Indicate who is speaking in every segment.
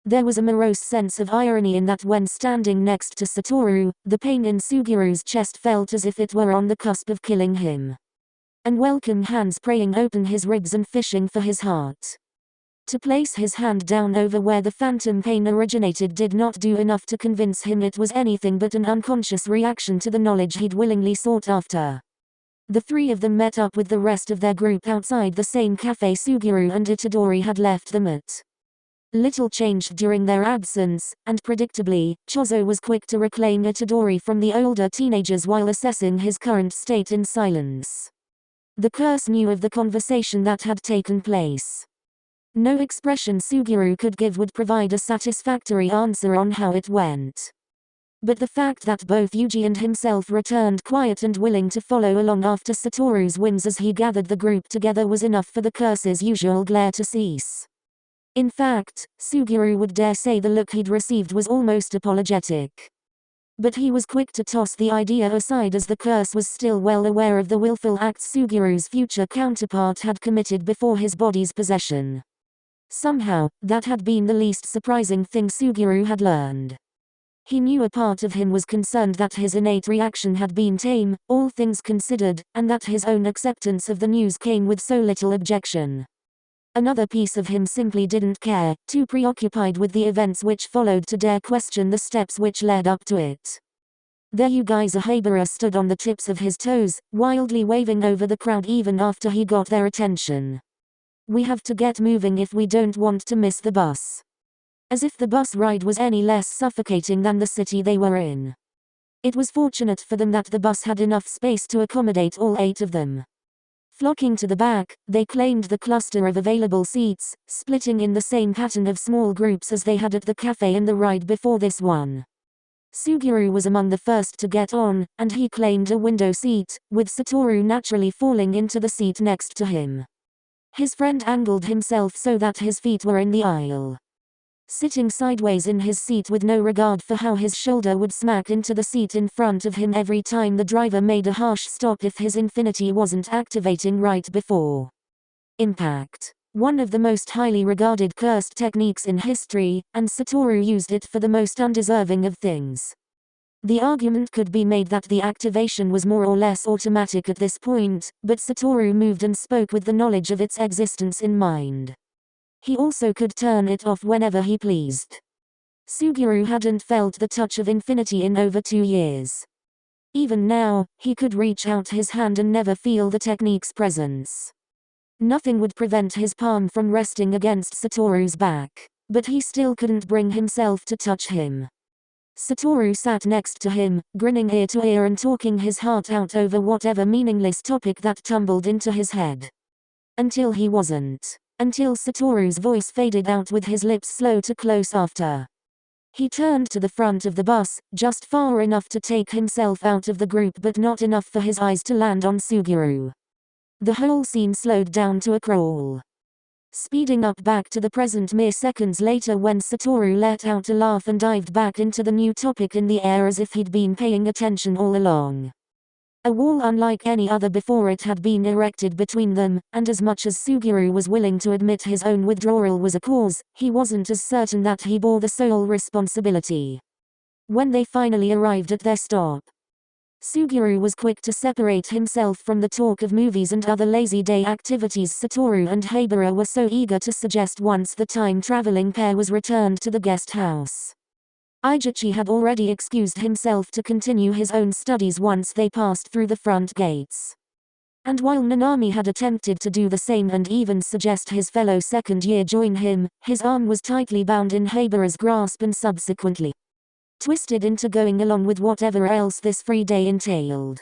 Speaker 1: There was a morose sense of irony in that when standing next to Satoru, the pain in Sugiru's chest felt as if it were on the cusp of killing him. Unwelcome hands praying open his ribs and fishing for his heart. To place his hand down over where the phantom pain originated did not do enough to convince him it was anything but an unconscious reaction to the knowledge he'd willingly sought after. The three of them met up with the rest of their group outside the same cafe Suguru and Itadori had left them at. Little changed during their absence, and predictably, Chozo was quick to reclaim Itadori from the older teenagers while assessing his current state in silence. The curse knew of the conversation that had taken place. No expression Suguru could give would provide a satisfactory answer on how it went. But the fact that both Yuji and himself returned quiet and willing to follow along after Satoru's whims as he gathered the group together was enough for the curse's usual glare to cease. In fact, Suguru would dare say the look he'd received was almost apologetic. But he was quick to toss the idea aside as the curse was still well aware of the willful acts Suguru's future counterpart had committed before his body's possession. Somehow, that had been the least surprising thing Suguru had learned. He knew a part of him was concerned that his innate reaction had been tame, all things considered, and that his own acceptance of the news came with so little objection. Another piece of him simply didn't care, too preoccupied with the events which followed to dare question the steps which led up to it. There you guys, Ahabara stood on the tips of his toes, wildly waving over the crowd even after he got their attention. We have to get moving if we don't want to miss the bus. As if the bus ride was any less suffocating than the city they were in. It was fortunate for them that the bus had enough space to accommodate all 8 of them. Flocking to the back, they claimed the cluster of available seats, splitting in the same pattern of small groups as they had at the cafe in the ride before this one. Suguru was among the first to get on, and he claimed a window seat, with Satoru naturally falling into the seat next to him. His friend angled himself so that his feet were in the aisle. Sitting sideways in his seat with no regard for how his shoulder would smack into the seat in front of him every time the driver made a harsh stop if his infinity wasn't activating right before impact. One of the most highly regarded cursed techniques in history, and Satoru used it for the most undeserving of things. The argument could be made that the activation was more or less automatic at this point, but Satoru moved and spoke with the knowledge of its existence in mind. He also could turn it off whenever he pleased. Suguru hadn't felt the touch of infinity in over 2 years. Even now, he could reach out his hand and never feel the technique's presence. Nothing would prevent his palm from resting against Satoru's back, but he still couldn't bring himself to touch him. Satoru sat next to him, grinning ear to ear and talking his heart out over whatever meaningless topic that tumbled into his head. Until he wasn't. Until Satoru's voice faded out with his lips slow to close after. He turned to the front of the bus, just far enough to take himself out of the group but not enough for his eyes to land on Suguru. The whole scene slowed down to a crawl. Speeding up back to the present mere seconds later when Satoru let out a laugh and dived back into the new topic in the air as if he'd been paying attention all along. A wall unlike any other before it had been erected between them, and as much as Suguru was willing to admit his own withdrawal was a cause, he wasn't as certain that he bore the sole responsibility. When they finally arrived at their stop, Suguru was quick to separate himself from the talk of movies and other lazy day activities Satoru and Habara were so eager to suggest once the time-traveling pair was returned to the guest house. Be-chp had already excused himself to continue his own studies once they passed through the front gates. And while Nanami had attempted to do the same and even suggest his fellow second year join him, his arm was tightly bound in Habara's grasp and subsequently twisted into going along with whatever else this free day entailed.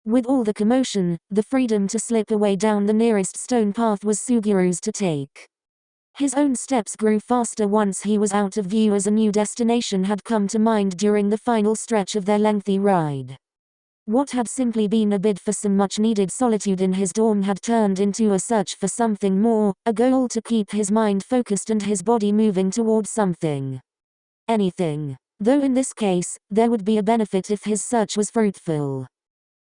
Speaker 1: With all the commotion, the freedom to slip away down the nearest stone path was Suguru's to take. His own steps grew faster once he was out of view as a new destination had come to mind during the final stretch of their lengthy ride. What had simply been a bid for some much-needed solitude in his dorm had turned into a search for something more, a goal to keep his mind focused and his body moving toward something. Anything. Though in this case, there would be a benefit if his search was fruitful.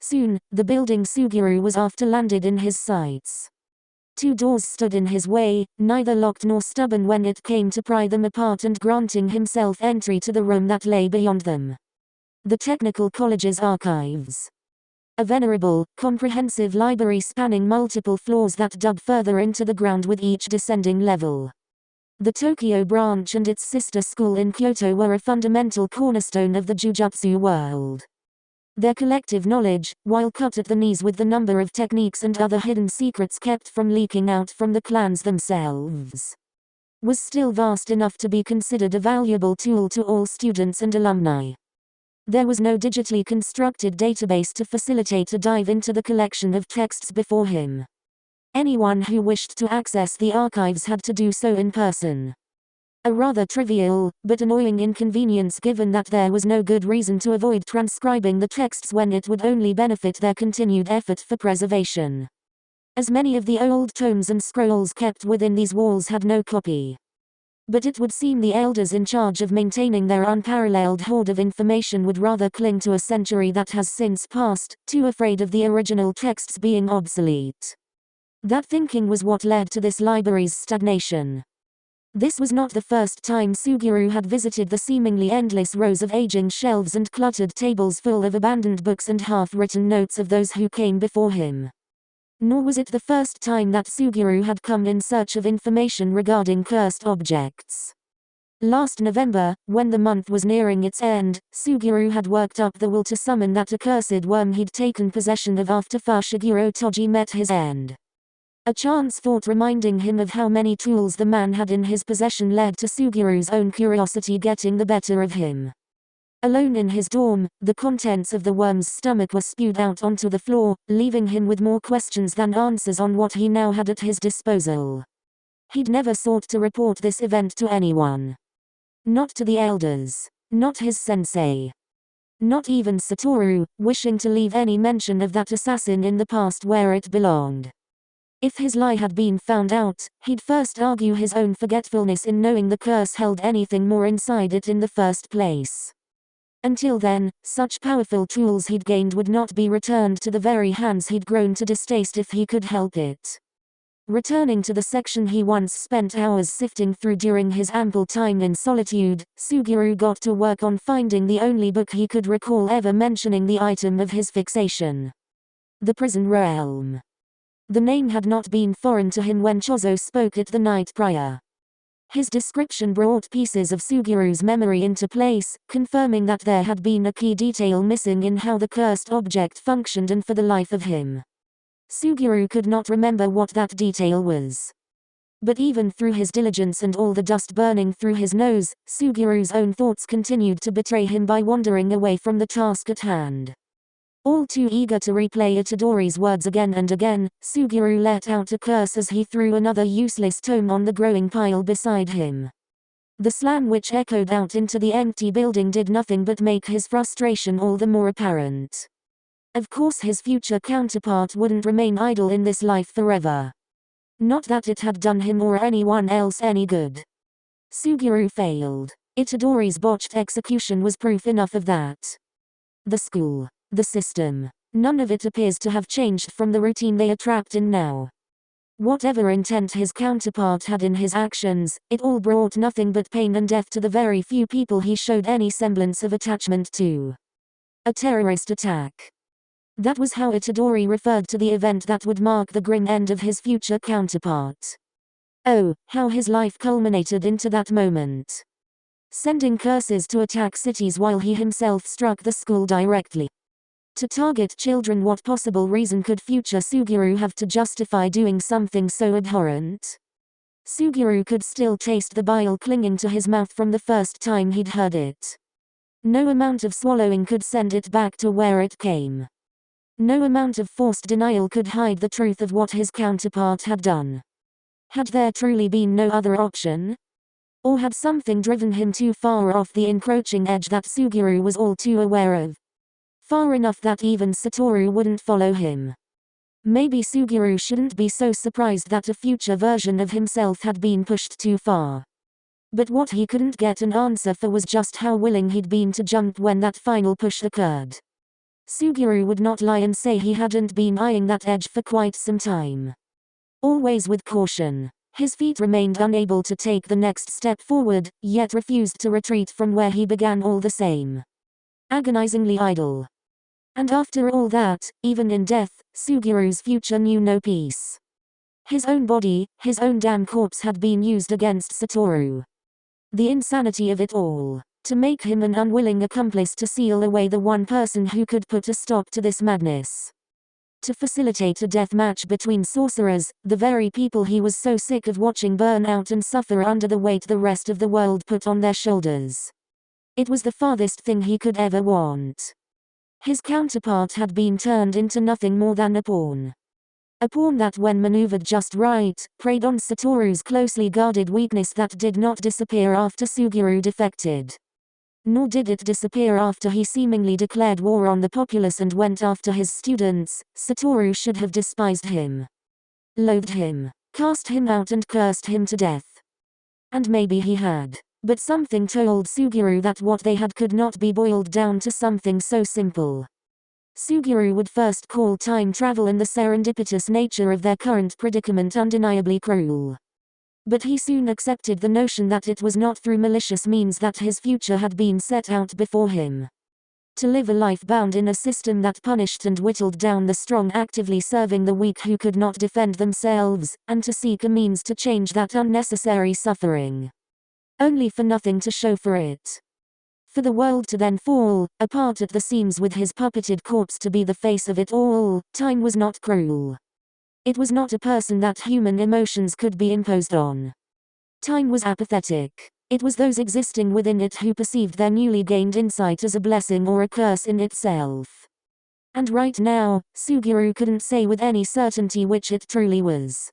Speaker 1: Soon, the building Suguru was after landed in his sights. Two doors stood in his way, neither locked nor stubborn when it came to pry them apart and granting himself entry to the room that lay beyond them. The Technical College's archives. A venerable, comprehensive library spanning multiple floors that dug further into the ground with each descending level. The Tokyo branch and its sister school in Kyoto were a fundamental cornerstone of the jujutsu world. Their collective knowledge, while cut at the knees with the number of techniques and other hidden secrets kept from leaking out from the clans themselves, was still vast enough to be considered a valuable tool to all students and alumni. There was no digitally constructed database to facilitate a dive into the collection of texts before him. Anyone who wished to access the archives had to do so in person. A rather trivial, but annoying inconvenience given that there was no good reason to avoid transcribing the texts when it would only benefit their continued effort for preservation. As many of the old tomes and scrolls kept within these walls had no copy. But it would seem the elders in charge of maintaining their unparalleled hoard of information would rather cling to a century that has since passed, too afraid of the original texts being obsolete. That thinking was what led to this library's stagnation. This was not the first time Suguru had visited the seemingly endless rows of aging shelves and cluttered tables full of abandoned books and half-written notes of those who came before him. Nor was it the first time that Suguru had come in search of information regarding cursed objects. Last November, when the month was nearing its end, Suguru had worked up the will to summon that accursed worm he'd taken possession of after Fushiguro Toji met his end. A chance thought reminding him of how many tools the man had in his possession led to Suguru's own curiosity getting the better of him. Alone in his dorm, the contents of the worm's stomach were spewed out onto the floor, leaving him with more questions than answers on what he now had at his disposal. He'd never sought to report this event to anyone. Not to the elders. Not his sensei. Not even Satoru, wishing to leave any mention of that assassin in the past where it belonged. If his lie had been found out, he'd first argue his own forgetfulness in knowing the curse held anything more inside it in the first place. Until then, such powerful tools he'd gained would not be returned to the very hands he'd grown to distaste if he could help it. Returning to the section he once spent hours sifting through during his ample time in solitude, Suguru got to work on finding the only book he could recall ever mentioning the item of his fixation. The Prison Realm. The name had not been foreign to him when Chozo spoke it the night prior. His description brought pieces of Suguru's memory into place, confirming that there had been a key detail missing in how the cursed object functioned, and for the life of him, Suguru could not remember what that detail was. But even through his diligence and all the dust burning through his nose, Suguru's own thoughts continued to betray him by wandering away from the task at hand. All too eager to replay Itadori's words again and again, Suguru let out a curse as he threw another useless tome on the growing pile beside him. The slam which echoed out into the empty building did nothing but make his frustration all the more apparent. Of course his future counterpart wouldn't remain idle in this life forever. Not that it had done him or anyone else any good. Suguru failed. Itadori's botched execution was proof enough of that. The school. The system. None of it appears to have changed from the routine they are trapped in now. Whatever intent his counterpart had in his actions, it all brought nothing but pain and death to the very few people he showed any semblance of attachment to. A terrorist attack. That was how Itadori referred to the event that would mark the grim end of his future counterpart. Oh, how his life culminated into that moment. Sending curses to attack cities while he himself struck the school directly. To target children, what possible reason could future Suguru have to justify doing something so abhorrent? Suguru could still taste the bile clinging to his mouth from the first time he'd heard it. No amount of swallowing could send it back to where it came. No amount of forced denial could hide the truth of what his counterpart had done. Had there truly been no other option? Or had something driven him too far off the encroaching edge that Suguru was all too aware of? Far enough that even Satoru wouldn't follow him. Maybe Suguru shouldn't be so surprised that a future version of himself had been pushed too far. But what he couldn't get an answer for was just how willing he'd been to jump when that final push occurred. Suguru would not lie and say he hadn't been eyeing that edge for quite some time. Always with caution. His feet remained unable to take the next step forward, yet refused to retreat from where he began all the same. Agonizingly idle. And after all that, even in death, Sugiru's future knew no peace. His own body, his own damn corpse had been used against Satoru. The insanity of it all. To make him an unwilling accomplice to seal away the one person who could put a stop to this madness. To facilitate a death match between sorcerers, the very people he was so sick of watching burn out and suffer under the weight the rest of the world put on their shoulders. It was the farthest thing he could ever want. His counterpart had been turned into nothing more than a pawn. A pawn that, when maneuvered just right, preyed on Satoru's closely guarded weakness that did not disappear after Suguru defected. Nor did it disappear after he seemingly declared war on the populace and went after his students. Satoru should have despised him. Loathed him. Cast him out and cursed him to death. And maybe he had. But something told Suguru that what they had could not be boiled down to something so simple. Suguru would first call time travel and the serendipitous nature of their current predicament undeniably cruel. But he soon accepted the notion that it was not through malicious means that his future had been set out before him. To live a life bound in a system that punished and whittled down the strong, actively serving the weak who could not defend themselves, and to seek a means to change that unnecessary suffering. Only for nothing to show for it. For the world to then fall apart at the seams with his puppeted corpse to be the face of it all. Time was not cruel. It was not a person that human emotions could be imposed on. Time was apathetic. It was those existing within it who perceived their newly gained insight as a blessing or a curse in itself. And right now, Suguru couldn't say with any certainty which it truly was.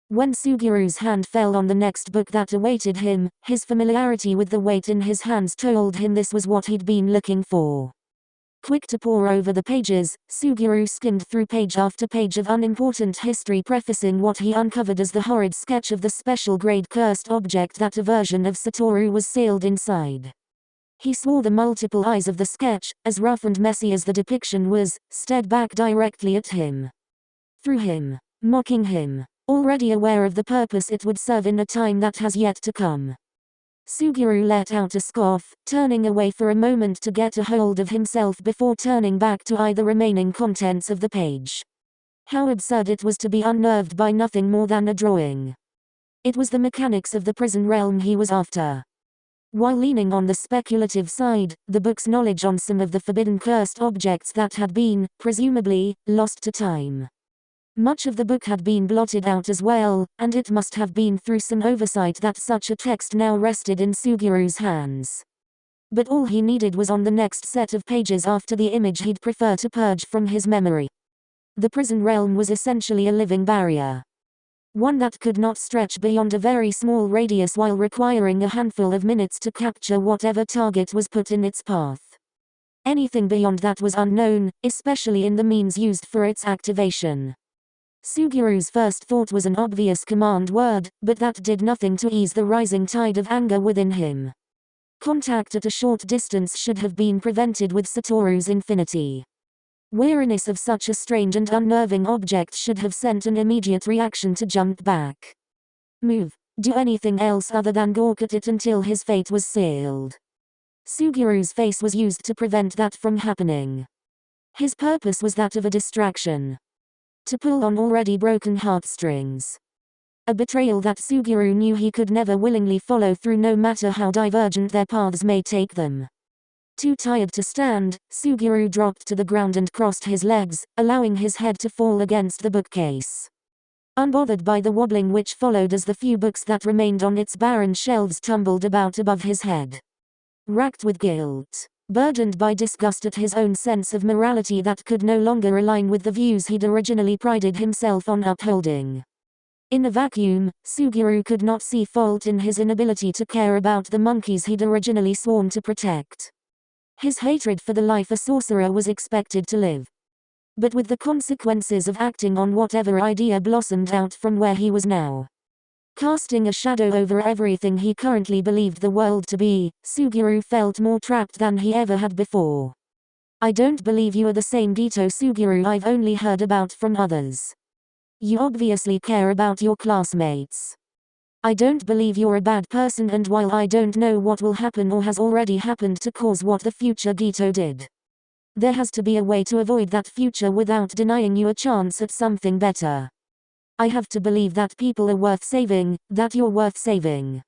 Speaker 1: When Sugiru's hand fell on the next book that awaited him, his familiarity with the weight in his hands told him this was what he'd been looking for. Quick to pore over the pages, Suguru skimmed through page after page of unimportant history prefacing what he uncovered as the horrid sketch of the special grade cursed object that a version of Satoru was sealed inside. He swore the multiple eyes of the sketch, as rough and messy as the depiction was, stared back directly at him. Through him. Mocking him. Already aware of the purpose it would serve in a time that has yet to come. Suguru let out a scoff, turning away for a moment to get a hold of himself before turning back to eye the remaining contents of the page. How absurd it was to be unnerved by nothing more than a drawing. It was the mechanics of the prison realm he was after. While leaning on the speculative side, the book's knowledge on some of the forbidden cursed objects that had been, presumably, lost to time. Much of the book had been blotted out as well, and it must have been through some oversight that such a text now rested in Sugiru's hands. But all he needed was on the next set of pages after the image he'd prefer to purge from his memory. The prison realm was essentially a living barrier. One that could not stretch beyond a very small radius while requiring a handful of minutes to capture whatever target was put in its path. Anything beyond that was unknown, especially in the means used for its activation. Sugiru's first thought was an obvious command word, but that did nothing to ease the rising tide of anger within him. Contact at a short distance should have been prevented with Satoru's infinity. Wariness of such a strange and unnerving object should have sent an immediate reaction to jump back. Move. Do anything else other than gawk at it until his fate was sealed. Sugiru's face was used to prevent that from happening. His purpose was that of a distraction. To pull on already broken heartstrings. A betrayal that Suguru knew he could never willingly follow through no matter how divergent their paths may take them. Too tired to stand, Suguru dropped to the ground and crossed his legs, allowing his head to fall against the bookcase. Unbothered by the wobbling which followed as the few books that remained on its barren shelves tumbled about above his head. Racked with guilt. Burdened by disgust at his own sense of morality that could no longer align with the views he'd originally prided himself on upholding. In a vacuum, Suguru could not see fault in his inability to care about the monkeys he'd originally sworn to protect. His hatred for the life a sorcerer was expected to live. But with the consequences of acting on whatever idea blossomed out from where he was now. Casting a shadow over everything he currently believed the world to be, Suguru felt more trapped than he ever had before. I don't believe you are the same Gito Suguru I've only heard about from others. You obviously care about your classmates. I don't believe you're a bad person, and while I don't know what will happen or has already happened to cause what the future Gito did, there has to be a way to avoid that future without denying you a chance at something better. I have to believe that people are worth saving, that you're worth saving.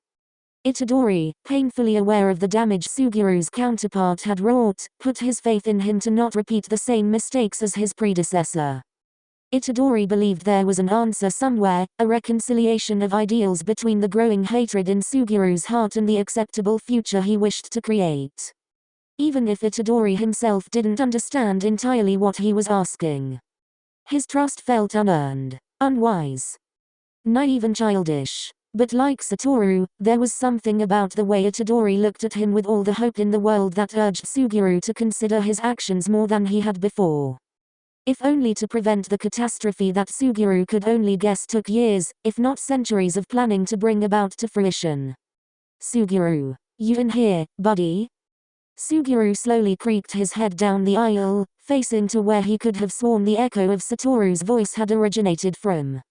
Speaker 1: Itadori, painfully aware of the damage Sugiru's counterpart had wrought, put his faith in him to not repeat the same mistakes as his predecessor. Itadori believed there was an answer somewhere, a reconciliation of ideals between the growing hatred in Sugiru's heart and the acceptable future he wished to create. Even if Itadori himself didn't understand entirely what he was asking. His trust felt unearned, unwise, naive and childish. But like Satoru, there was something about the way Itadori looked at him with all the hope in the world that urged Suguru to consider his actions more than he had before. If only to prevent the catastrophe that Suguru could only guess took years, if not centuries of planning to bring about to fruition. Suguru. You in here, buddy? Suguru slowly creaked his head down the aisle, facing to where he could have sworn the echo of Satoru's voice had originated from.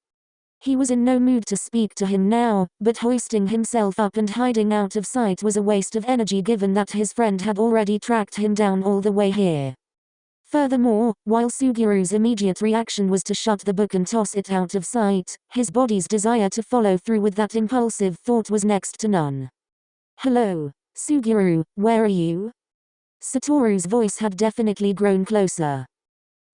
Speaker 1: He was in no mood to speak to him now, but hoisting himself up and hiding out of sight was a waste of energy given that his friend had already tracked him down all the way here. Furthermore, while Sugiru's immediate reaction was to shut the book and toss it out of sight, his body's desire to follow through with that impulsive thought was next to none. Hello, Suguru, where are you? Satoru's voice had definitely grown closer.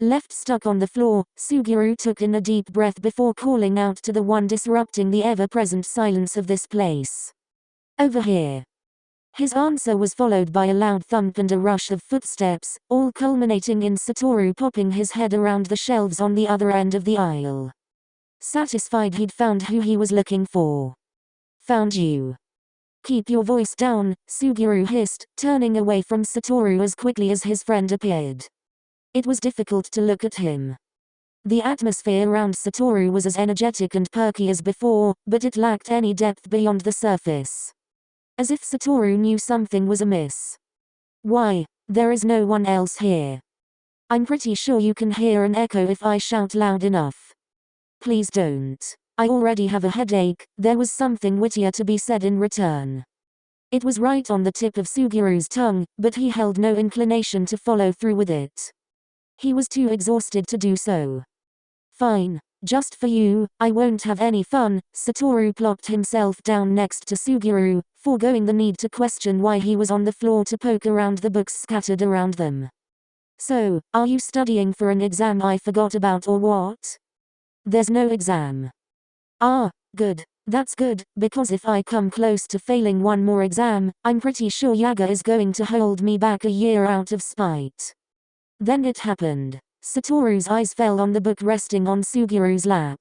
Speaker 1: Left stuck on the floor, Suguru took in a deep breath before calling out to the one disrupting the ever-present silence of this place. Over here. His answer was followed by a loud thump and a rush of footsteps, all culminating in Satoru popping his head around the shelves on the other end of the aisle. Satisfied he'd found who he was looking for. Found you. Keep your voice down, Suguru hissed, turning away from Satoru as quickly as his friend appeared. It was difficult to look at him. The atmosphere around Satoru was as energetic and perky as before, but it lacked any depth beyond the surface. As if Satoru knew something was amiss. Why, there is no one else here. I'm pretty sure you can hear an echo if I shout loud enough. Please don't. I already have a headache. There was something wittier to be said in return. It was right on the tip of Sugiru's tongue, but he held no inclination to follow through with it. He was too exhausted to do so. Fine. Just for you, I won't have any fun. Satoru plopped himself down next to Suguru, foregoing the need to question why he was on the floor to poke around the books scattered around them. So, are you studying for an exam I forgot about or what? There's no exam. Ah, good. That's good, because if I come close to failing one more exam, I'm pretty sure Yaga is going to hold me back a year out of spite. Then it happened. Satoru's eyes fell on the book resting on Sugiru's lap.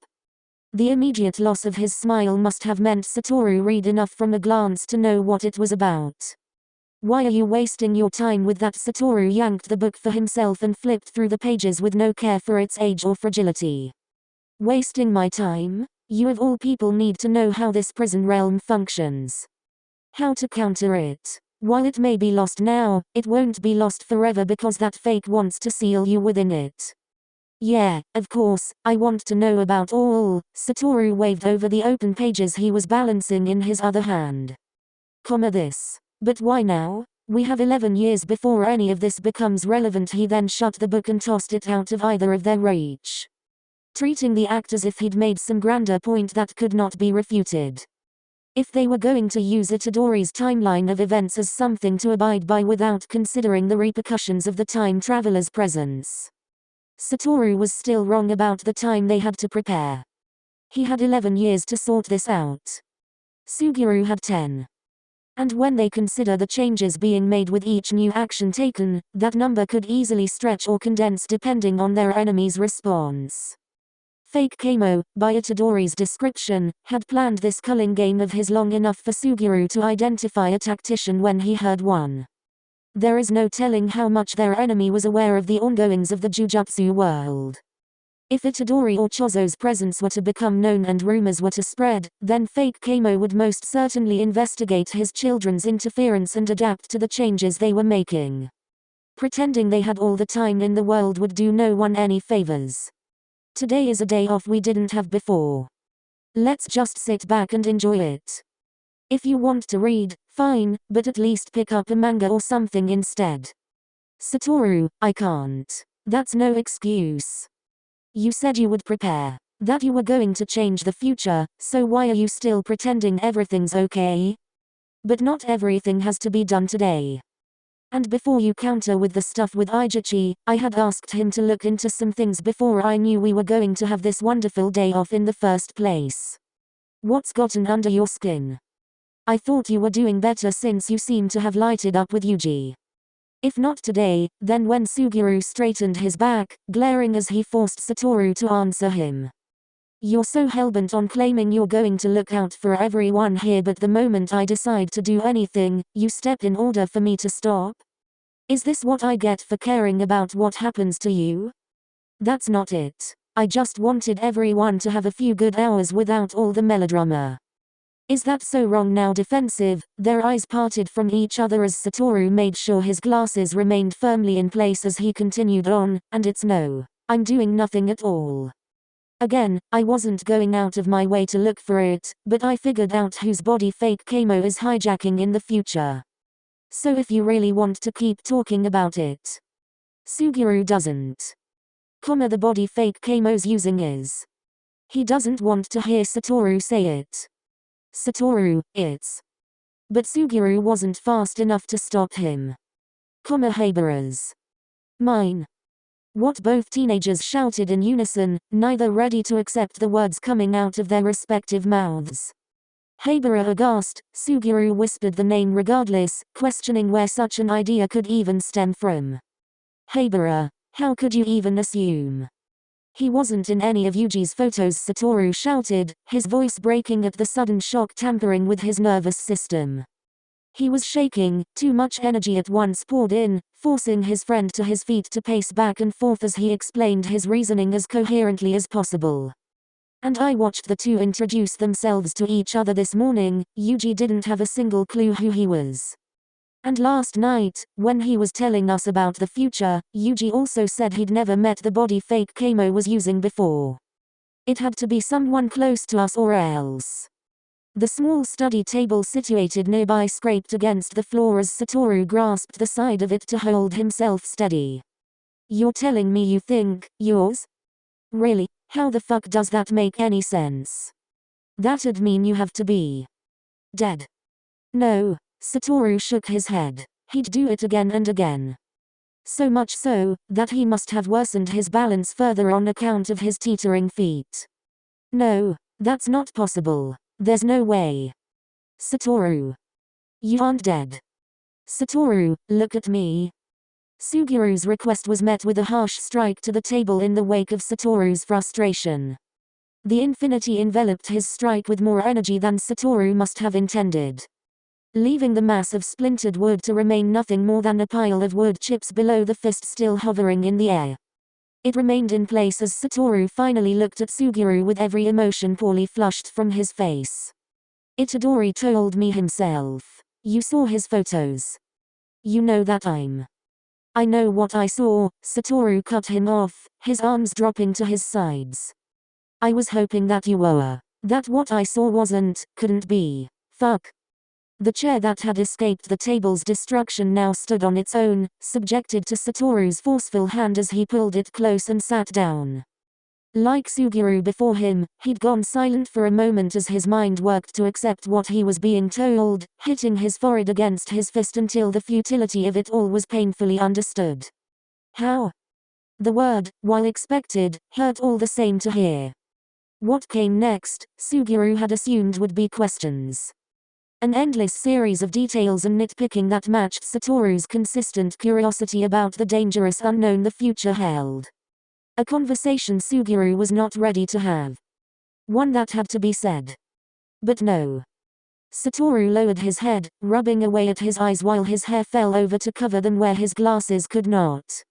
Speaker 1: The immediate loss of his smile must have meant Satoru read enough from a glance to know what it was about. Why are you wasting your time with that? Satoru yanked the book for himself and flipped through the pages with no care for its age or fragility. Wasting my time? You of all people need to know how this prison realm functions. How to counter it. While it may be lost now, it won't be lost forever because that fake wants to seal you within it. Yeah, of course, I want to know about all. Satoru waved over the open pages he was balancing in his other hand. This. But why now? We have 11 years before any of this becomes relevant. He then shut the book and tossed it out of either of their reach. Treating the act as if he'd made some grander point that could not be refuted. If they were going to use Itadori's timeline of events as something to abide by without considering the repercussions of the time traveler's presence. Satoru was still wrong about the time they had to prepare. He had 11 years to sort this out. Suguru had 10. And when they consider the changes being made with each new action taken, that number could easily stretch or condense depending on their enemy's response. Fake Kamo, by Itadori's description, had planned this culling game of his long enough for Suguru to identify a tactician when he heard one. There is no telling how much their enemy was aware of the ongoings of the Jujutsu world. If Itadori or Chozo's presence were to become known and rumors were to spread, then Fake Kamo would most certainly investigate his children's interference and adapt to the changes they were making. Pretending they had all the time in the world would do no one any favors. Today is a day off we didn't have before. Let's just sit back and enjoy it. If you want to read, fine, but at least pick up a manga or something instead. Satoru, I can't. That's no excuse. You said you would prepare. That you were going to change the future, so why are you still pretending everything's okay? But not everything has to be done today. And before you counter with the stuff with Be-chp, I had asked him to look into some things before I knew we were going to have this wonderful day off in the first place. What's gotten under your skin? I thought you were doing better since you seem to have lighted up with Yuji. If not today, then when Suguru straightened his back, glaring as he forced Satoru to answer him. You're so hellbent on claiming you're going to look out for everyone here, but the moment I decide to do anything, you step in order for me to stop? Is this what I get for caring about what happens to you? That's not it. I just wanted everyone to have a few good hours without all the melodrama. Is that so wrong now? Defensive, their eyes parted from each other as Satoru made sure his glasses remained firmly in place as he continued on, and it's no. I'm doing nothing at all. Again, I wasn't going out of my way to look for it, but I figured out whose body fake Kamo is hijacking in the future. So if you really want to keep talking about it. Suguru doesn't. The body fake Kamo's using is. He doesn't want to hear Satoru say it. Satoru, it's. But Suguru wasn't fast enough to stop him. Habara's. Mine. What both teenagers shouted in unison, neither ready to accept the words coming out of their respective mouths. Habara aghast, Suguru whispered the name regardless, questioning where such an idea could even stem from. Habara, how could you even assume? He wasn't in any of Yuji's photos, Satoru shouted, his voice breaking at the sudden shock tampering with his nervous system. He was shaking, too much energy at once poured in, forcing his friend to his feet to pace back and forth as he explained his reasoning as coherently as possible. And I watched the two introduce themselves to each other this morning. Yuji didn't have a single clue who he was. And last night, when he was telling us about the future, Yuji also said he'd never met the body fake Kamo was using before. It had to be someone close to us or else. The small study table situated nearby scraped against the floor as Satoru grasped the side of it to hold himself steady. You're telling me you think yours? Really? How the fuck does that make any sense? That'd mean you have to be dead. No, Satoru shook his head. He'd do it again and again. So much so, that he must have worsened his balance further on account of his teetering feet. No, that's not possible. There's no way. Satoru. You aren't dead. Satoru, look at me. Suguru's request was met with a harsh strike to the table in the wake of Satoru's frustration. The infinity enveloped his strike with more energy than Satoru must have intended, leaving the mass of splintered wood to remain nothing more than a pile of wood chips below the fist still hovering in the air. It remained in place as Satoru finally looked at Suguru with every emotion poorly flushed from his face. Itadori told me himself. You saw his photos. You know that I know what I saw. Satoru cut him off, his arms dropping to his sides. I was hoping that you were. That what I saw couldn't be. Fuck. The chair that had escaped the table's destruction now stood on its own, subjected to Satoru's forceful hand as he pulled it close and sat down. Like Suguru before him, he'd gone silent for a moment as his mind worked to accept what he was being told, hitting his forehead against his fist until the futility of it all was painfully understood. How? The word, while expected, hurt all the same to hear. What came next, Suguru had assumed would be questions. An endless series of details and nitpicking that matched Satoru's consistent curiosity about the dangerous unknown the future held. A conversation Suguru was not ready to have. One that had to be said. But no. Satoru lowered his head, rubbing away at his eyes while his hair fell over to cover them where his glasses could not.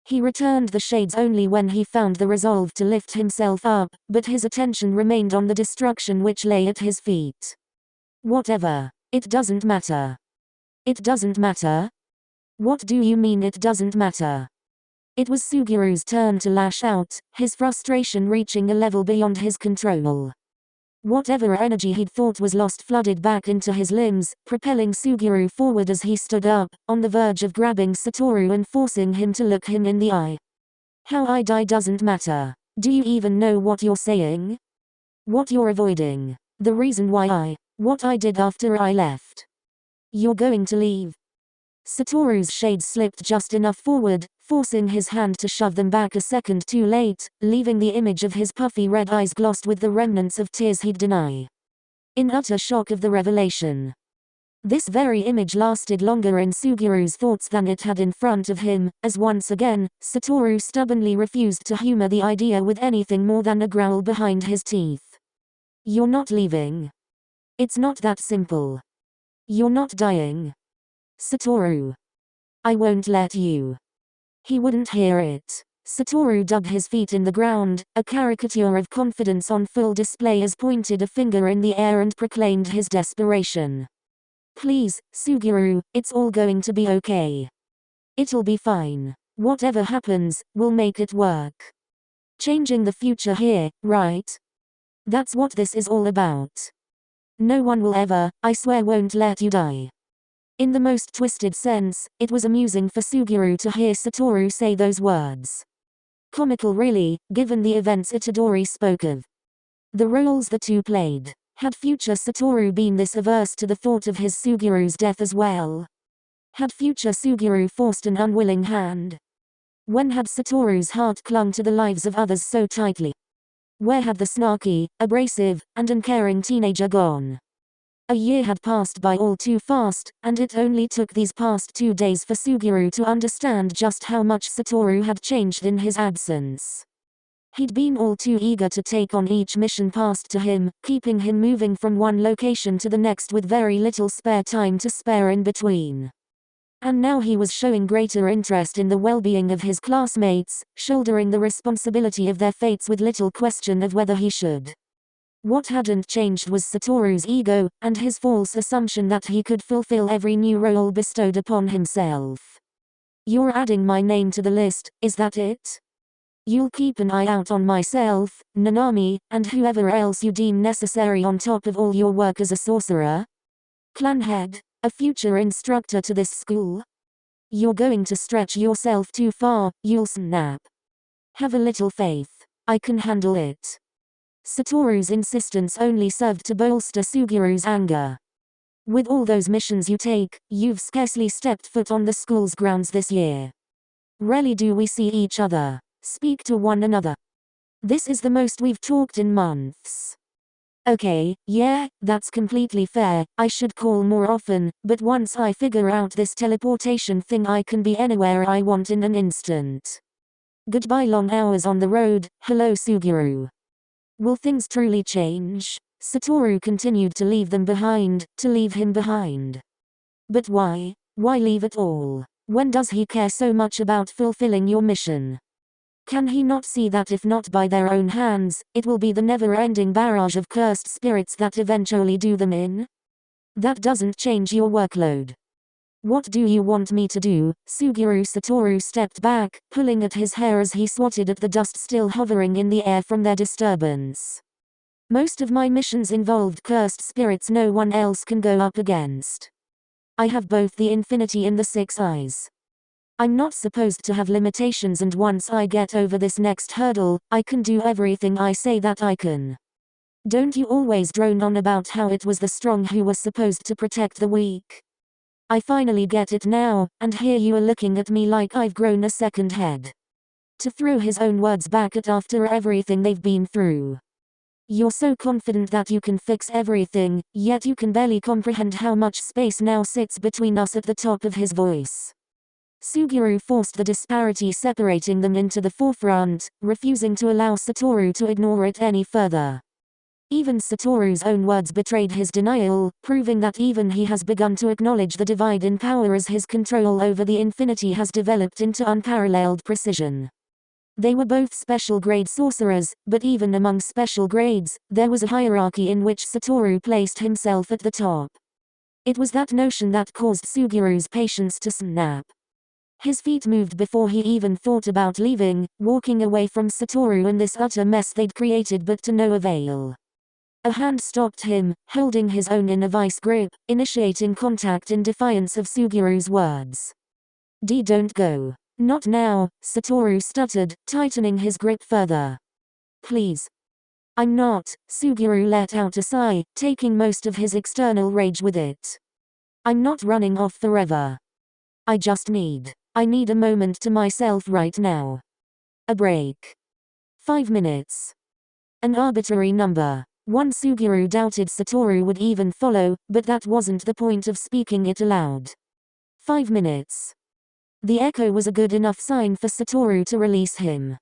Speaker 1: He returned the shades only when he found the resolve to lift himself up, but his attention remained on the destruction which lay at his feet. Whatever. It doesn't matter. It doesn't matter? What do you mean it doesn't matter? It was Sugiru's turn to lash out, his frustration reaching a level beyond his control. Whatever energy he'd thought was lost flooded back into his limbs, propelling Suguru forward as he stood up, on the verge of grabbing Satoru and forcing him to look him in the eye. How I die doesn't matter. Do you even know what you're saying? What you're avoiding? The reason why what I did after I left. You're going to leave. Satoru's shades slipped just enough forward, forcing his hand to shove them back a second too late, leaving the image of his puffy red eyes glossed with the remnants of tears he'd deny. In utter shock of the revelation. This very image lasted longer in Sugiru's thoughts than it had in front of him, as once again, Satoru stubbornly refused to humor the idea with anything more than a growl behind his teeth. You're not leaving. It's not that simple. You're not dying. Satoru. I won't let you. He wouldn't hear it. Satoru dug his feet in the ground, a caricature of confidence on full display as pointed a finger in the air and proclaimed his desperation. Please, Suguru, it's all going to be okay. It'll be fine. Whatever happens, we'll make it work. Changing the future here, right? That's what this is all about. No one will ever, I swear, won't let you die. In the most twisted sense, it was amusing for Suguru to hear Satoru say those words. Comical really, given the events Itadori spoke of. The roles the two played. Had future Satoru been this averse to the thought of his Sugiru's death as well? Had future Suguru forced an unwilling hand? When had Satoru's heart clung to the lives of others so tightly? Where had the snarky, abrasive, and uncaring teenager gone? A year had passed by all too fast, and it only took these past 2 days for Suguru to understand just how much Satoru had changed in his absence. He'd been all too eager to take on each mission passed to him, keeping him moving from one location to the next with very little spare time to spare in between. And now he was showing greater interest in the well-being of his classmates, shouldering the responsibility of their fates with little question of whether he should. What hadn't changed was Satoru's ego, and his false assumption that he could fulfill every new role bestowed upon himself. You're adding my name to the list, is that it? You'll keep an eye out on myself, Nanami, and whoever else you deem necessary on top of all your work as a sorcerer? Clan head, a future instructor to this school? You're going to stretch yourself too far, you'll snap. Have a little faith. I can handle it. Satoru's insistence only served to bolster Sugiru's anger. With all those missions you take, you've scarcely stepped foot on the school's grounds this year. Rarely do we see each other. Speak to one another. This is the most we've talked in months. Okay, yeah, that's completely fair, I should call more often, but once I figure out this teleportation thing I can be anywhere I want in an instant. Goodbye long hours on the road, hello Suguru. Will things truly change? Satoru continued to leave them behind, to leave him behind. But why? Why leave at all? When does he care so much about fulfilling your mission? Can he not see that if not by their own hands, it will be the never-ending barrage of cursed spirits that eventually do them in? That doesn't change your workload. What do you want me to do? Satoru stepped back, pulling at his hair as he swatted at the dust still hovering in the air from their disturbance. Most of my missions involved cursed spirits no one else can go up against. I have both the infinity and the 6 eyes. I'm not supposed to have limitations, and once I get over this next hurdle, I can do everything I say that I can. Don't you always drone on about how it was the strong who were supposed to protect the weak? I finally get it now, and here you are looking at me like I've grown a second head. To throw his own words back at after everything they've been through. You're so confident that you can fix everything, yet you can barely comprehend how much space now sits between us. At the top of his voice, Suguru forced the disparity separating them into the forefront, refusing to allow Satoru to ignore it any further. Even Satoru's own words betrayed his denial, proving that even he has begun to acknowledge the divide in power as his control over the infinity has developed into unparalleled precision. They were both special grade sorcerers, but even among special grades, there was a hierarchy in which Satoru placed himself at the top. It was that notion that caused Sugiru's patience to snap. His feet moved before he even thought about leaving, walking away from Satoru and this utter mess they'd created, but to no avail. A hand stopped him, holding his own in a vice grip, initiating contact in defiance of Sugiru's words. Don't go. Not now, Satoru stuttered, tightening his grip further. Please. I'm not, Suguru let out a sigh, taking most of his external rage with it. I'm not running off forever. I need a moment to myself right now. A break. 5 minutes. An arbitrary number. One Suguru doubted Satoru would even follow, but that wasn't the point of speaking it aloud. 5 minutes. The echo was a good enough sign for Satoru to release him.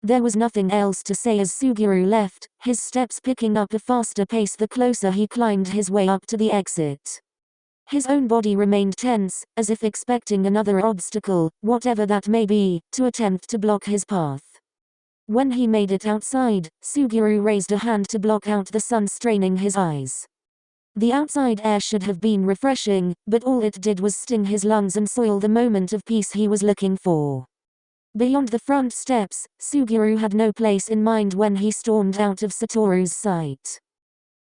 Speaker 1: There was nothing else to say as Suguru left, his steps picking up a faster pace the closer he climbed his way up to the exit. His own body remained tense, as if expecting another obstacle, whatever that may be, to attempt to block his path. When he made it outside, Suguru raised a hand to block out the sun straining his eyes. The outside air should have been refreshing, but all it did was sting his lungs and soil the moment of peace he was looking for. Beyond the front steps, Suguru had no place in mind when he stormed out of Satoru's sight.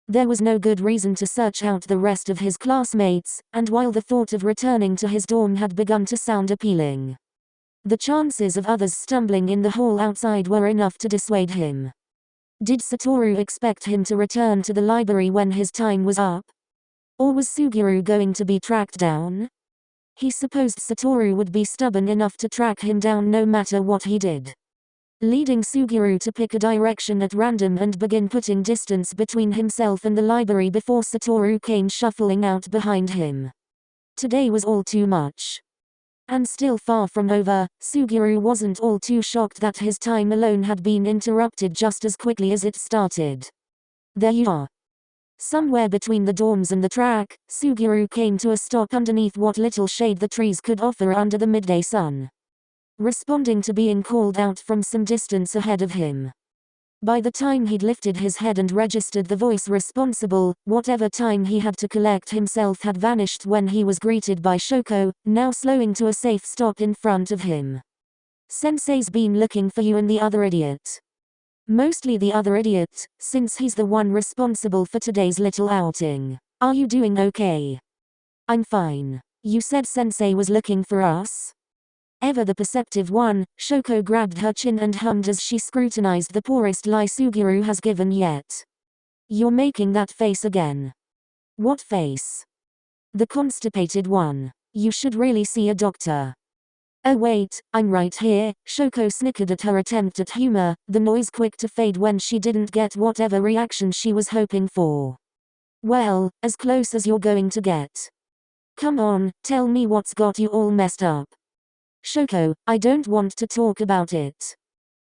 Speaker 1: There was no good reason to search out the rest of his classmates, and while the thought of returning to his dorm had begun to sound appealing, the chances of others stumbling in the hall outside were enough to dissuade him. Did Satoru expect him to return to the library when his time was up? Or was Suguru going to be tracked down? He supposed Satoru would be stubborn enough to track him down no matter what he did, leading Suguru to pick a direction at random and begin putting distance between himself and the library before Satoru came shuffling out behind him. Today was all too much. And still far from over, Suguru wasn't all too shocked that his time alone had been interrupted just as quickly as it started. There you are. Somewhere between the dorms and the track, Suguru came to a stop underneath what little shade the trees could offer under the midday sun, responding to being called out from some distance ahead of him. By the time he'd lifted his head and registered the voice responsible, whatever time he had to collect himself had vanished when he was greeted by Shoko, now slowing to a safe stop in front of him. Sensei's been looking for you and the other idiot. Mostly the other idiot, since he's the one responsible for today's little outing. Are you doing okay? I'm fine. You said Sensei was looking for us? Ever the perceptive one, Shoko grabbed her chin and hummed as she scrutinized the poorest lie Suguru has given yet. You're making that face again. What face? The constipated one. You should really see a doctor. Oh wait, I'm right here, Shoko snickered at her attempt at humor, the noise quick to fade when she didn't get whatever reaction she was hoping for. Well, as close as you're going to get. Come on, tell me what's got you all messed up. Shoko, I don't want to talk about it.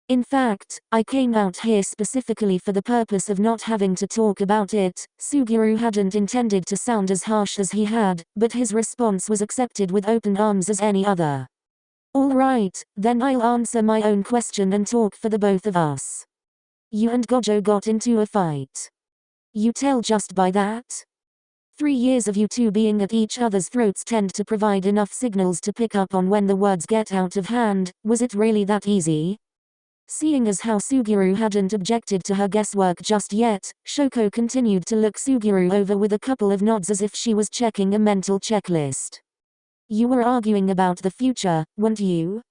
Speaker 1: In fact, I came out here specifically for the purpose of not having to talk about it. Suguru hadn't intended to sound as harsh as he had, but his response was accepted with open arms as any other. Alright, then I'll answer my own question and talk for the both of us. You and Gojo got into a fight. You tell just by that? 3 years of you two being at each other's throats tend to provide enough signals to pick up on when the words get out of hand. Was it really that easy? Seeing as how Suguru hadn't objected to her guesswork just yet, Shoko continued to look Suguru over with a couple of nods as if she was checking a mental checklist. You were arguing about the future, weren't you?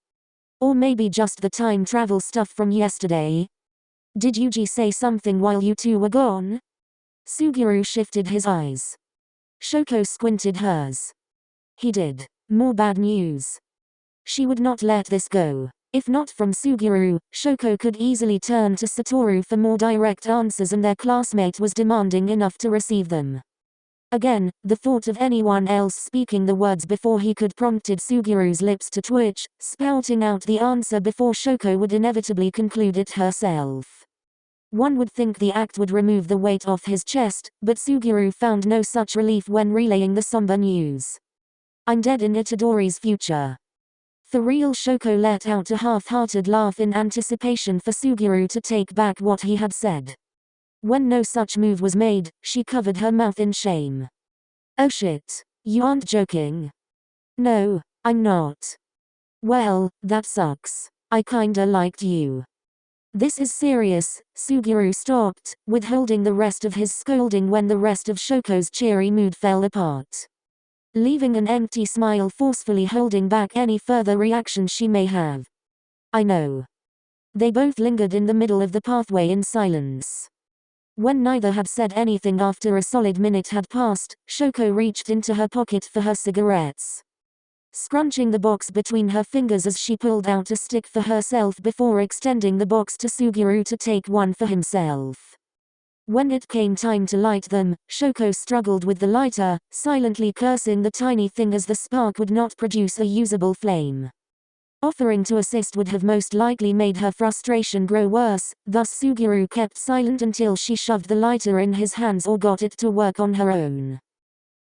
Speaker 1: Or maybe just the time travel stuff from yesterday? Did Yuji say something while you two were gone? Suguru shifted his eyes. Shoko squinted hers. He did. More bad news. She would not let this go. If not from Suguru, Shoko could easily turn to Satoru for more direct answers, and their classmate was demanding enough to receive them. Again, the thought of anyone else speaking the words before he could prompted Suguru's lips to twitch, spouting out the answer before Shoko would inevitably conclude it herself. One would think the act would remove the weight off his chest, but Suguru found no such relief when relaying the somber news. I'm dead in Itadori's future. For real, Shoko let out a half-hearted laugh in anticipation for Suguru to take back what he had said. When no such move was made, she covered her mouth in shame. Oh shit. You aren't joking? No, I'm not. Well, that sucks. I kinda liked you. This is serious. Suguru stopped, withholding the rest of his scolding when the rest of Shoko's cheery mood fell apart, leaving an empty smile forcefully holding back any further reaction she may have. I know. They both lingered in the middle of the pathway in silence. When neither had said anything after a solid minute had passed, Shoko reached into her pocket for her cigarettes, scrunching the box between her fingers as she pulled out a stick for herself before extending the box to Suguru to take one for himself. When it came time to light them, Shoko struggled with the lighter, silently cursing the tiny thing as the spark would not produce a usable flame. Offering to assist would have most likely made her frustration grow worse, thus Suguru kept silent until she shoved the lighter in his hands or got it to work on her own.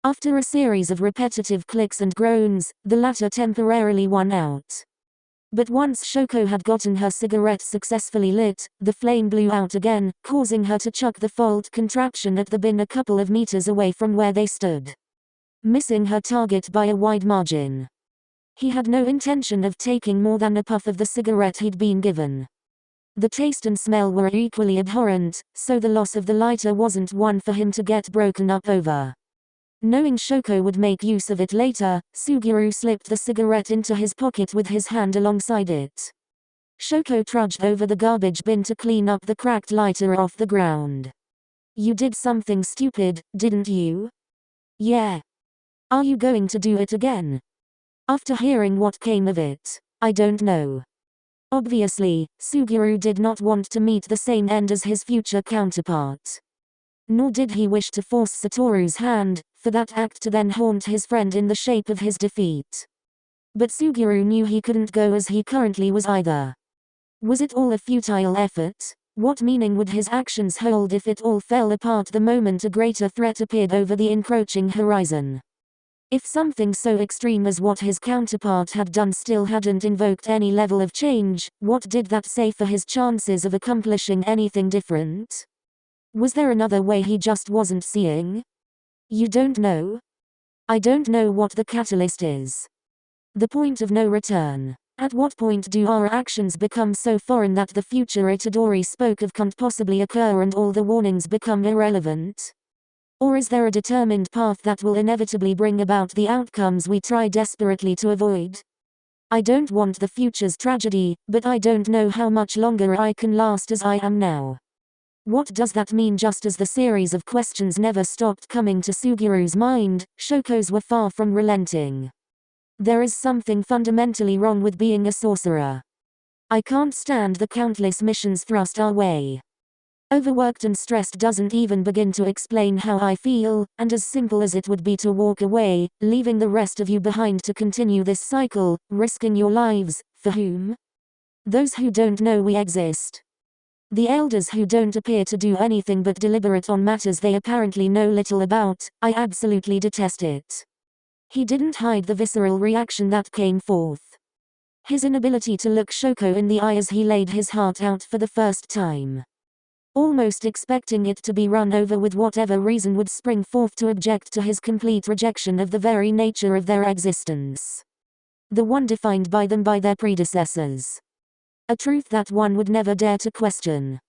Speaker 1: After a series of repetitive clicks and groans, the latter temporarily won out. But once Shoko had gotten her cigarette successfully lit, the flame blew out again, causing her to chuck the fold contraption at the bin a couple of meters away from where they stood, missing her target by a wide margin. He had no intention of taking more than a puff of the cigarette he'd been given. The taste and smell were equally abhorrent, so the loss of the lighter wasn't one for him to get broken up over. Knowing Shoko would make use of it later, Suguru slipped the cigarette into his pocket with his hand alongside it. Shoko trudged over the garbage bin to clean up the cracked lighter off the ground. You did something stupid, didn't you? Yeah. Are you going to do it again? After hearing what came of it, I don't know. Obviously, Suguru did not want to meet the same end as his future counterpart. Nor did he wish to force Satoru's hand, for that act to then haunt his friend in the shape of his defeat. But Suguru knew he couldn't go as he currently was either. Was it all a futile effort? What meaning would his actions hold if it all fell apart the moment a greater threat appeared over the encroaching horizon? If something so extreme as what his counterpart had done still hadn't invoked any level of change, what did that say for his chances of accomplishing anything different? Was there another way he just wasn't seeing? You don't know? I don't know what the catalyst is. The point of no return. At what point do our actions become so foreign that the future Itadori spoke of can't possibly occur and all the warnings become irrelevant? Or is there a determined path that will inevitably bring about the outcomes we try desperately to avoid? I don't want the future's tragedy, but I don't know how much longer I can last as I am now. What does that mean? Just as the series of questions never stopped coming to Suguru's mind, Shoko's were far from relenting. There is something fundamentally wrong with being a sorcerer. I can't stand the countless missions thrust our way. Overworked and stressed doesn't even begin to explain how I feel, and as simple as it would be to walk away, leaving the rest of you behind to continue this cycle, risking your lives, for whom? Those who don't know we exist. The elders who don't appear to do anything but deliberate on matters they apparently know little about. I absolutely detest it. He didn't hide the visceral reaction that came forth. His inability to look Shoko in the eye as he laid his heart out for the first time, almost expecting it to be run over with whatever reason would spring forth to object to his complete rejection of the very nature of their existence. The one defined by them by their predecessors. A truth that one would never dare to question.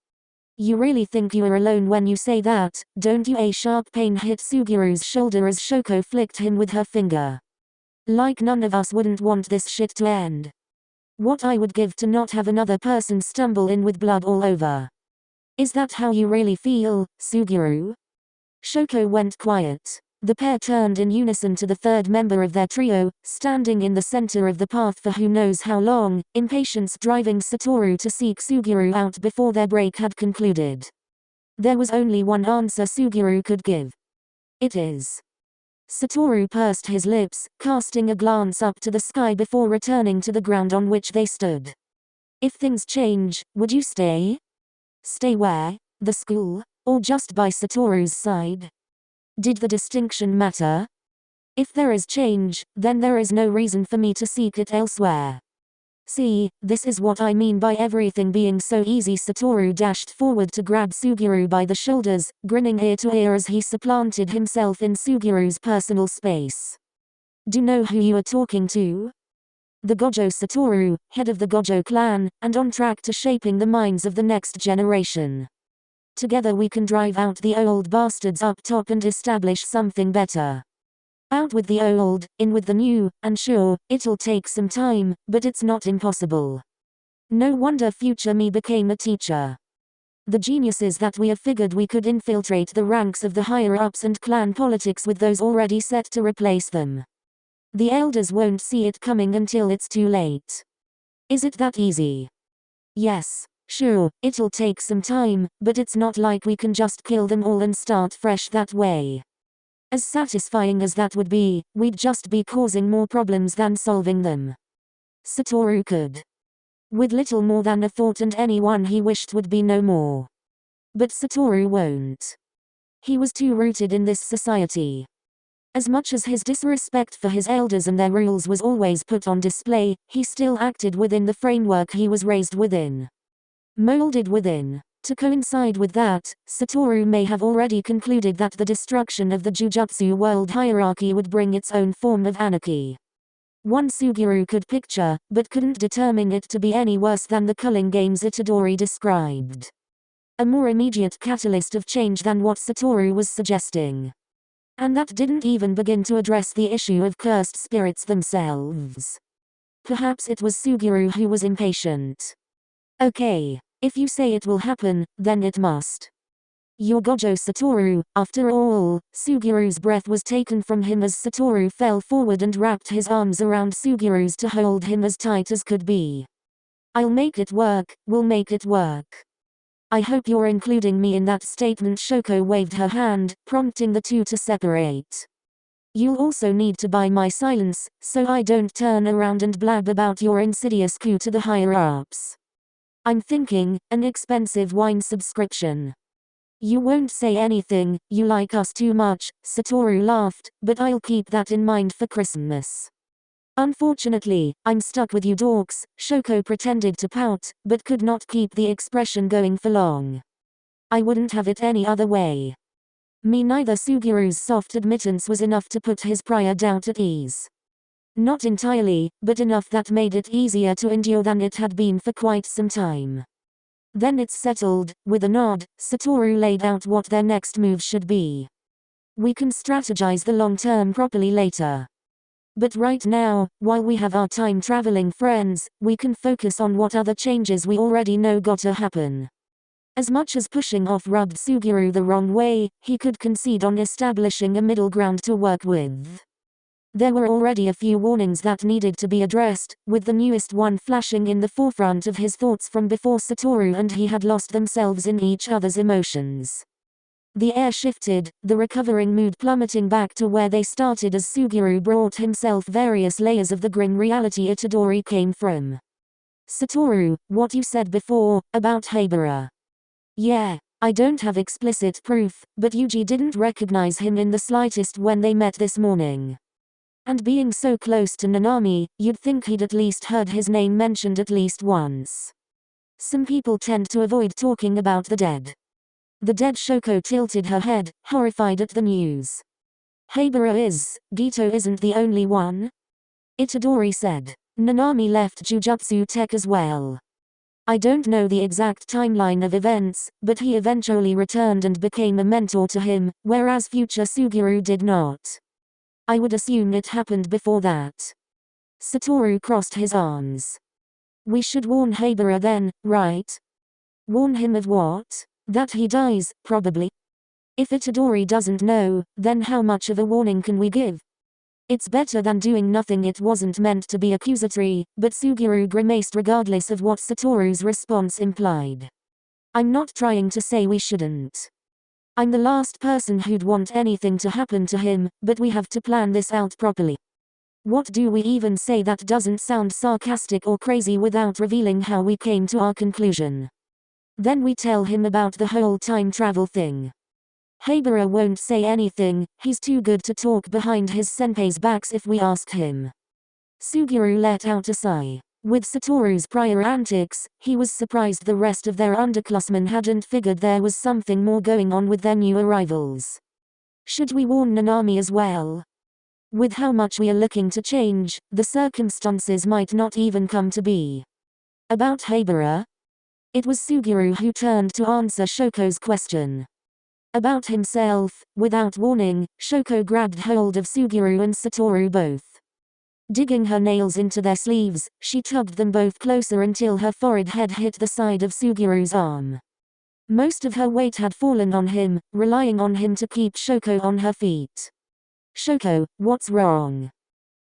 Speaker 1: You really think you are alone when you say that, don't you? A sharp pain hit Suguru's shoulder as Shoko flicked him with her finger. Like none of us wouldn't want this shit to end. What I would give to not have another person stumble in with blood all over. Is that how you really feel, Suguru? Shoko went quiet. The pair turned in unison to the third member of their trio, standing in the center of the path for who knows how long, impatience driving Satoru to seek Suguru out before their break had concluded. There was only one answer Suguru could give. It is. Satoru pursed his lips, casting a glance up to the sky before returning to the ground on which they stood. If things change, would you stay? Stay where? The school? Or just by Satoru's side? Did the distinction matter? If there is change, then there is no reason for me to seek it elsewhere. See, this is what I mean by everything being so easy. Satoru dashed forward to grab Suguru by the shoulders, grinning ear to ear as he supplanted himself in Suguru's personal space. Do you know who you are talking to? The Gojo Satoru, head of the Gojo clan, and on track to shaping the minds of the next generation. Together we can drive out the old bastards up top and establish something better. Out with the old, in with the new, and sure, it'll take some time, but it's not impossible. No wonder future me became a teacher. The genius is that we have figured we could infiltrate the ranks of the higher-ups and clan politics with those already set to replace them. The elders won't see it coming until it's too late. Is it that easy? Yes, sure, it'll take some time, but it's not like we can just kill them all and start fresh that way. As satisfying as that would be, we'd just be causing more problems than solving them. Satoru could. With little more than a thought, and anyone he wished would be no more. But Satoru won't. He was too rooted in this society. As much as his disrespect for his elders and their rules was always put on display, he still acted within the framework he was raised within. Molded within. To coincide with that, Satoru may have already concluded that the destruction of the Jujutsu world hierarchy would bring its own form of anarchy. One Suguru could picture, but couldn't determine it to be any worse than the culling games Itadori described. A more immediate catalyst of change than what Satoru was suggesting. And that didn't even begin to address the issue of cursed spirits themselves. Perhaps it was Suguru who was impatient. Okay, if you say it will happen, then it must. You're Gojo Satoru. After all, Suguru's breath was taken from him as Satoru fell forward and wrapped his arms around Suguru's to hold him as tight as could be. I'll make it work, we'll make it work. I hope you're including me in that statement. Shoko waved her hand, prompting the two to separate. You'll also need to buy my silence, so I don't turn around and blab about your insidious coup to the higher-ups. I'm thinking, an expensive wine subscription. You won't say anything, you like us too much, Satoru laughed, but I'll keep that in mind for Christmas. Unfortunately, I'm stuck with you dorks, Shoko pretended to pout, but could not keep the expression going for long. I wouldn't have it any other way. Me neither. Suguru's soft admittance was enough to put his prior doubt at ease. Not entirely, but enough that made it easier to endure than it had been for quite some time. Then it's settled. With a nod, Satoru laid out what their next move should be. We can strategize the long term properly later. But right now, while we have our time traveling friends, we can focus on what other changes we already know gotta happen. As much as pushing off rubbed Suguru the wrong way, he could concede on establishing a middle ground to work with. There were already a few warnings that needed to be addressed, with the newest one flashing in the forefront of his thoughts from before Satoru and he had lost themselves in each other's emotions. The air shifted, the recovering mood plummeting back to where they started as Suguru brought himself various layers of the grim reality Itadori came from. Satoru, what you said before, about Habara. Yeah, I don't have explicit proof, but Yuji didn't recognize him in the slightest when they met this morning. And being so close to Nanami, you'd think he'd at least heard his name mentioned at least once. Some people tend to avoid talking about the dead. The dead. Shoko tilted her head, horrified at the news. Habara is, Gito isn't the only one? Itadori said. Nanami left Jujutsu Tech as well. I don't know the exact timeline of events, but he eventually returned and became a mentor to him, whereas future Suguru did not. I would assume it happened before that. Satoru crossed his arms. We should warn Habara then, right? Warn him of what? That he dies, probably. If Itadori doesn't know, then how much of a warning can we give? It's better than doing nothing. It wasn't meant to be accusatory, but Suguru grimaced regardless of what Satoru's response implied. I'm not trying to say we shouldn't. I'm the last person who'd want anything to happen to him, but we have to plan this out properly. What do we even say that doesn't sound sarcastic or crazy without revealing how we came to our conclusion? Then we tell him about the whole time travel thing. Habara won't say anything, he's too good to talk behind his senpai's backs if we ask him. Suguru let out a sigh. With Satoru's prior antics, he was surprised the rest of their underclassmen hadn't figured there was something more going on with their new arrivals. Should we warn Nanami as well? With how much we are looking to change, the circumstances might not even come to be. About Haibara? It was Suguru who turned to answer Shoko's question. About himself, without warning, Shoko grabbed hold of Suguru and Satoru both. Digging her nails into their sleeves, she tugged them both closer until her forehead hit the side of Suguru's arm. Most of her weight had fallen on him, relying on him to keep Shoko on her feet. Shoko, what's wrong?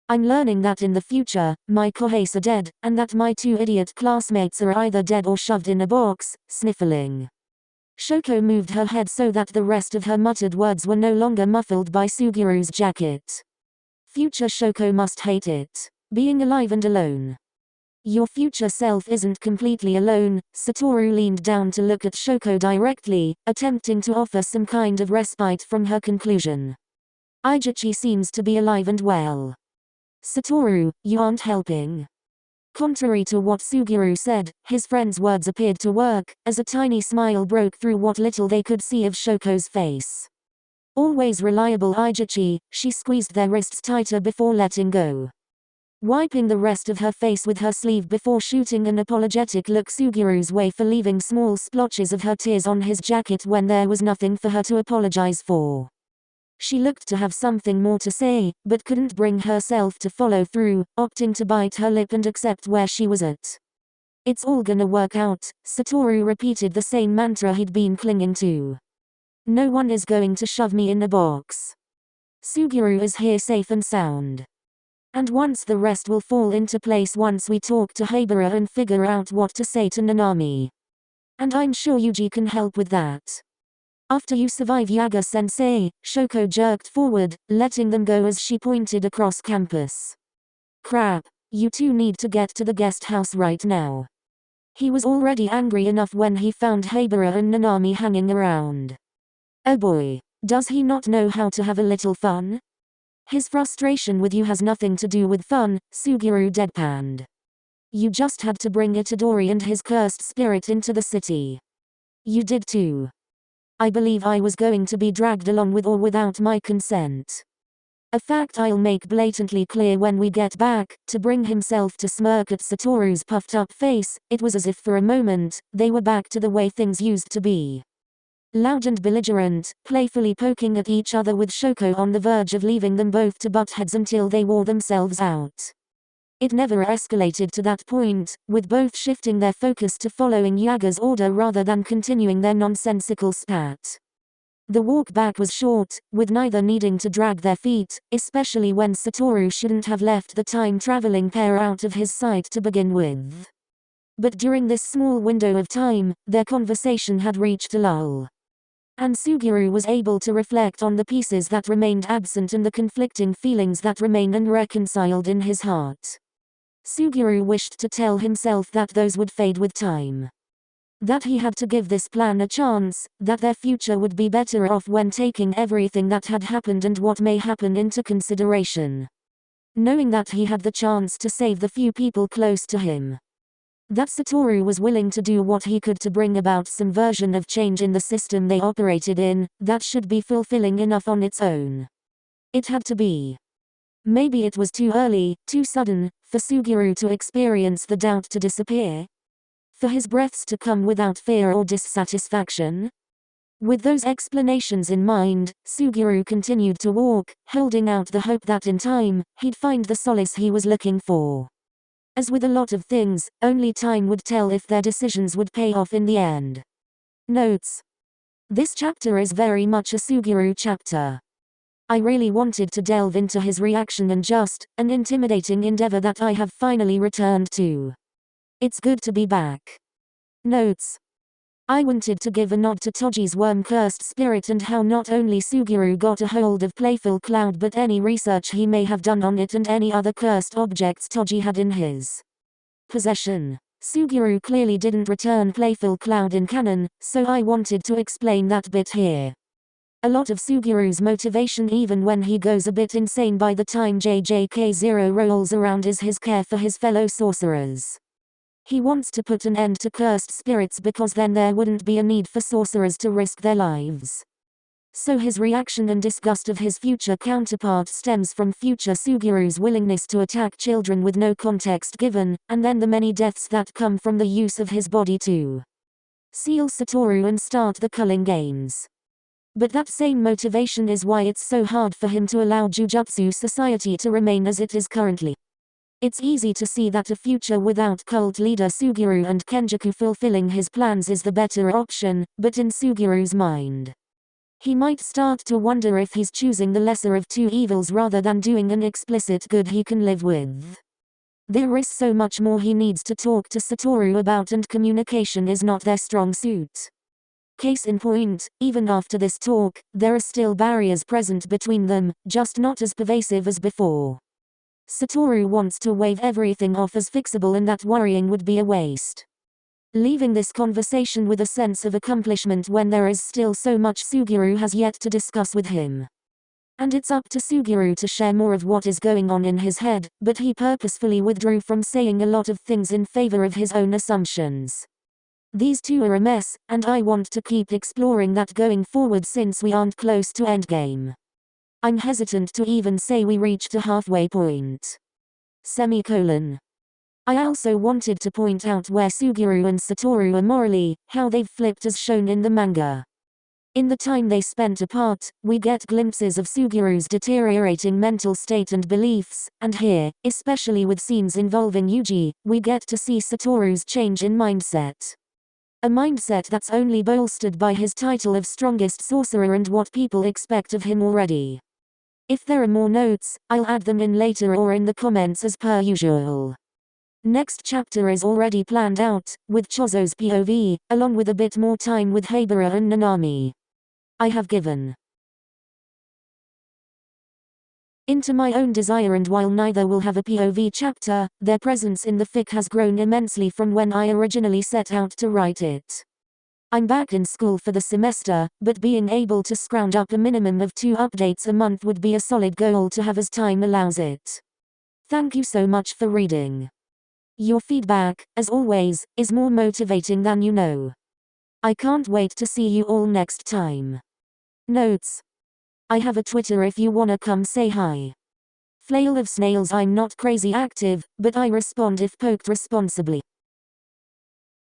Speaker 1: I'm learning that in the future, my Koheis are dead, and that my 2 idiot classmates are either dead or shoved in a box, sniffling. Shoko moved her head so that the rest of her muttered words were no longer muffled by Suguru's jacket. Future Shoko must hate it. Being alive and alone. Your future self isn't completely alone. Satoru leaned down to look at Shoko directly, attempting to offer some kind of respite from her conclusion. Be-chp seems to be alive and well. Satoru, you aren't helping. Contrary to what Suguru said, his friend's words appeared to work, as a tiny smile broke through what little they could see of Shoko's face. Always reliable Be-chp, she squeezed their wrists tighter before letting go. Wiping the rest of her face with her sleeve before shooting an apologetic look Suguru's way for leaving small splotches of her tears on his jacket when there was nothing for her to apologize for. She looked to have something more to say, but couldn't bring herself to follow through, opting to bite her lip and accept where she was at. It's all gonna work out, Satoru repeated the same mantra he'd been clinging to. No one is going to shove me in a box. Suguru is here safe and sound. And once the rest will fall into place once we talk to Haibara and figure out what to say to Nanami. And I'm sure Yuji can help with that. After you survive Yaga-sensei, Shoko jerked forward, letting them go as she pointed across campus. Crap. You two need to get to the guest house right now. He was already angry enough when he found Haibara and Nanami hanging around. Oh boy. Does he not know how to have a little fun? His frustration with you has nothing to do with fun, Suguru deadpanned. You just had to bring Itadori and his cursed spirit into the city. You did too. I believe I was going to be dragged along with or without my consent. A fact I'll make blatantly clear when we get back. To bring himself to smirk at Satoru's puffed up face, it was as if for a moment, they were back to the way things used to be. Loud and belligerent, playfully poking at each other with Shoko on the verge of leaving them both to butt heads until they wore themselves out. It never escalated to that point, with both shifting their focus to following Yaga's order rather than continuing their nonsensical spat. The walk back was short, with neither needing to drag their feet, especially when Satoru shouldn't have left the time-traveling pair out of his sight to begin with. But during this small window of time, their conversation had reached a lull. And Suguru was able to reflect on the pieces that remained absent and the conflicting feelings that remained unreconciled in his heart. Suguru wished to tell himself that those would fade with time. That he had to give this plan a chance, that their future would be better off when taking everything that had happened and what may happen into consideration. Knowing that he had the chance to save the few people close to him. That Satoru was willing to do what he could to bring about some version of change in the system they operated in, that should be fulfilling enough on its own. It had to be. Maybe it was too early, too sudden, for Suguru to experience the doubt to disappear. For his breaths to come without fear or dissatisfaction. With those explanations in mind, Suguru continued to walk, holding out the hope that in time, he'd find the solace he was looking for. As with a lot of things, only time would tell if their decisions would pay off in the end. Notes. This chapter is very much a Suguru chapter. I really wanted to delve into his reaction and just, an intimidating endeavor that I have finally returned to. It's good to be back. Notes. I wanted to give a nod to Toji's worm-cursed spirit and how not only Suguru got a hold of Playful Cloud but any research he may have done on it and any other cursed objects Toji had in his possession. Suguru clearly didn't return Playful Cloud in canon, so I wanted to explain that bit here. A lot of Suguru's motivation even when he goes a bit insane by the time JJK0 rolls around is his care for his fellow sorcerers. He wants to put an end to cursed spirits because then there wouldn't be a need for sorcerers to risk their lives. So his reaction and disgust of his future counterpart stems from future Sugiru's willingness to attack children with no context given, and then the many deaths that come from the use of his body to seal Satoru and start the culling games. But that same motivation is why it's so hard for him to allow Jujutsu Society to remain as it is currently. It's easy to see that a future without cult leader Suguru and Kenjaku fulfilling his plans is the better option, but in Sugiru's mind, he might start to wonder if he's choosing the lesser of two evils rather than doing an explicit good he can live with. There is so much more he needs to talk to Satoru about, and communication is not their strong suit. Case in point, even after this talk, there are still barriers present between them, just not as pervasive as before. Satoru wants to wave everything off as fixable, and that worrying would be a waste. Leaving this conversation with a sense of accomplishment when there is still so much Suguru has yet to discuss with him. And it's up to Suguru to share more of what is going on in his head, but he purposefully withdrew from saying a lot of things in favor of his own assumptions. These two are a mess, and I want to keep exploring that going forward since we aren't close to endgame. I'm hesitant to even say we reached a halfway point. I also wanted to point out where Suguru and Satoru are morally, how they've flipped as shown in the manga. In the time they spent apart, we get glimpses of Sugiru's deteriorating mental state and beliefs, and here, especially with scenes involving Yuji, we get to see Satoru's change in mindset. A mindset that's only bolstered by his title of strongest sorcerer and what people expect of him already. If there are more notes, I'll add them in later or in the comments as per usual. Next chapter is already planned out, with Chozo's POV, along with a bit more time with Haibara and Nanami. I have given into my own desire, and while neither will have a POV chapter, their presence in the fic has grown immensely from when I originally set out to write it. I'm back in school for the semester, but being able to scrounge up a minimum of 2 updates a month would be a solid goal to have as time allows it. Thank you so much for reading. Your feedback, as always, is more motivating than you know. I can't wait to see you all next time. Notes. I have a Twitter if you wanna come say hi. Flail of snails. I'm not crazy active, but I respond if poked responsibly.